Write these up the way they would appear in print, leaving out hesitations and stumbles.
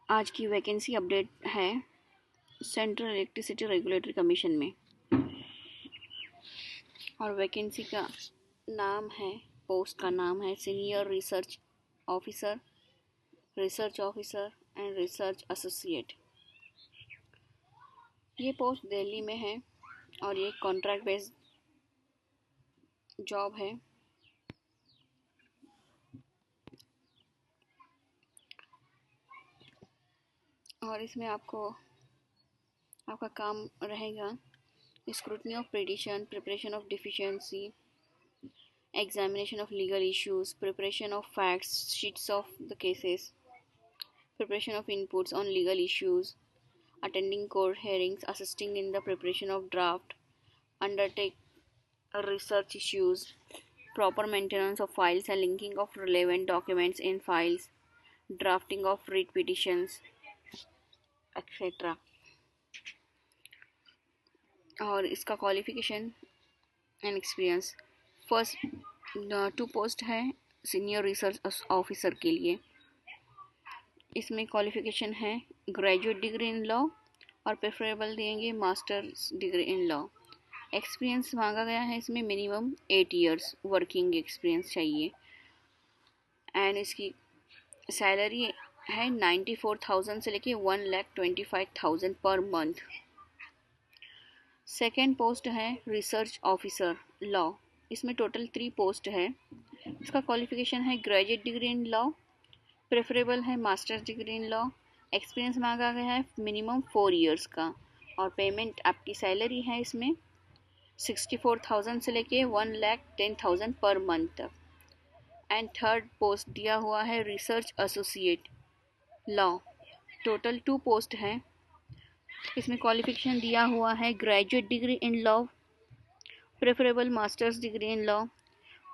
आज की vacancy update है सेंट्रल इलेक्ट्रिसिटी रेगुलेटरी कमीशन में, और वैकेंसी का नाम है, पोस्ट का नाम है senior research officer and research associate. ये पोस्ट दिल्ली में है और ये कॉन्ट्रैक्ट बेस्ड जॉब है। और इसमें आपका काम रहेगा scrutiny of प्रिडिशन, preparation of deficiency, examination of legal issues, preparation of facts, sheets of the cases, preparation of inputs on legal issues, attending court hearings, assisting in the preparation of draft, undertake research issues, proper maintenance of files and linking of relevant documents in files, drafting of writ petitions, etc. और इसका qualification and experience, first 2 post है senior research officer के लिए। इसमें qualification है graduate degree in law और preferable देंगे masters degree in law. Experience मांगा गया है इसमें मिनिमम 8 इयर्स वर्किंग एक्सपीरियंस चाहिए। एंड इसकी सैलरी है 94,000 से लेके 1,25,000 पर मंथ। सेकेंड पोस्ट है रिसर्च ऑफिसर लॉ। इसमें टोटल 3 पोस्ट है। इसका क्वालिफिकेशन है graduate degree in law, preferable है masters degree in law. Experience मांगा गया है मिनिमम 4 इयर्स का। और पेमेंट आपकी सैलरी है इसमें 64,000 से लेके 1,10,000 पर मंथ तक। एंड थर्ड पोस्ट दिया हुआ है research associate law. Total 2 post हैं। इसमें क्वालिफिकेशन दिया हुआ है graduate degree in law, preferable masters degree in law.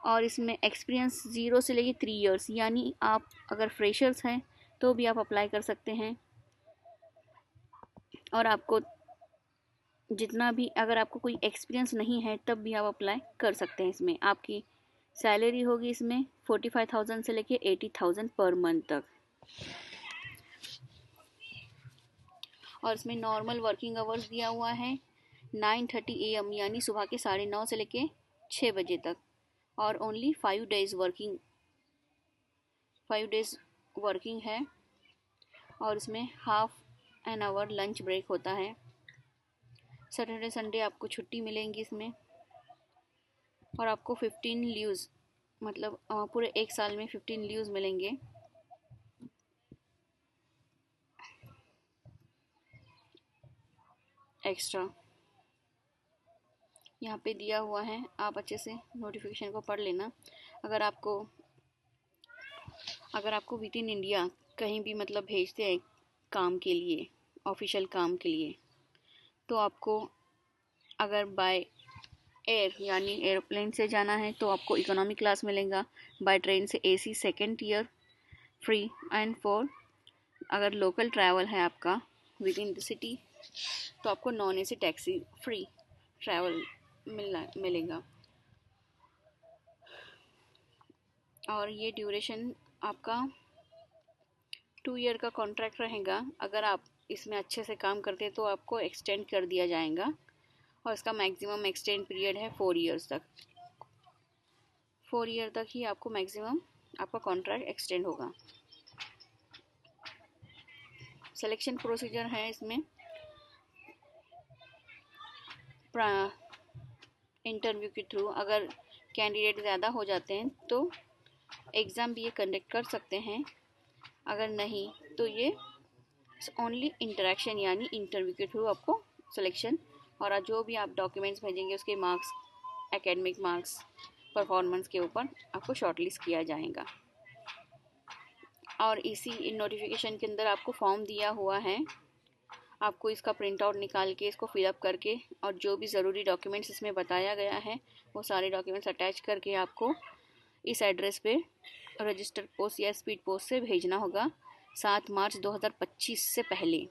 और इसमें एक्सपीरियंस 0 से लेके 3 इयर्स, यानी आप अगर फ्रेशर्स हैं तो भी आप अप्लाई कर सकते हैं। और आपको जितना भी, अगर आपको कोई एक्सपीरियंस नहीं है तब भी आप अप्लाई कर सकते हैं। इसमें आपकी सैलरी होगी इसमें 45,000 से लेके 80,000 पर मंथ तक। और इसमें नॉर्मल वर्किंग आवर्स दिया हुआ है 9:30 AM, यानी सुबह के 9:30 से लेके 6 बजे तक। और ओनली 5 डेज वर्किंग है। और इसमें half an hour lunch break होता है। सैटरडे संडे आपको छुट्टी मिलेंगी इसमें। और आपको 15 लीव्स, मतलब पूरे 1 साल में 15 लीव्स मिलेंगे। एक्स्ट्रा यहाँ पे दिया हुआ है, आप अच्छे से नोटिफिकेशन को पढ़ लेना। अगर आपको विद इन इंडिया कहीं भी मतलब भेजते हैं काम के लिए, ऑफिशियल काम के लिए, तो आपको अगर बाय एयर यानी एयरप्लेन से जाना है तो आपको इकोनॉमी क्लास मिलेगा। बाय ट्रेन से AC second year free. And for अगर लोकल ट्रैवल है आपका विद इन द सिटी तो आपको non AC taxi free travel मिलेगा। और ये ड्यूरेशन आपका 2 ईयर का कॉन्ट्रैक्ट रहेगा। अगर आप इसमें अच्छे से काम करते हैं तो आपको एक्सटेंड कर दिया जाएगा। और इसका मैक्सिमम एक्सटेंड पीरियड है 4 इयर्स तक। 4 ईयर तक ही आपको मैक्सिमम आपका कॉन्ट्रैक्ट एक्सटेंड होगा। सिलेक्शन प्रोसीजर है इसमें इंटरव्यू के थ्रू। अगर कैंडिडेट ज़्यादा हो जाते हैं तो एग्ज़ाम भी ये कंडक्ट कर सकते हैं। अगर नहीं तो ये ओनली इंटरेक्शन यानी इंटरव्यू के थ्रू आपको सिलेक्शन, और जो भी आप डॉक्यूमेंट्स भेजेंगे उसके मार्क्स, एकेडमिक मार्क्स, परफॉर्मेंस के ऊपर आपको शॉर्टलिस्ट किया जाएगा। और इसी नोटिफिकेशन के अंदर आपको फॉर्म दिया हुआ है। आपको इसका प्रिंट आउट निकाल के इसको फिलअप करके और जो भी ज़रूरी डॉक्यूमेंट्स इसमें बताया गया है वो सारे डॉक्यूमेंट्स अटैच करके आपको इस एड्रेस पे रजिस्टर पोस्ट या स्पीड पोस्ट से भेजना होगा 7 मार्च 2025 से पहले।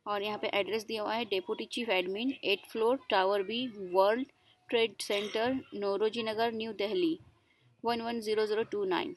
और यहाँ पे एड्रेस दिया हुआ है deputy chief admin 8th floor tower B, World Trade Centre, Naoroji Nagar, New Delhi 110029।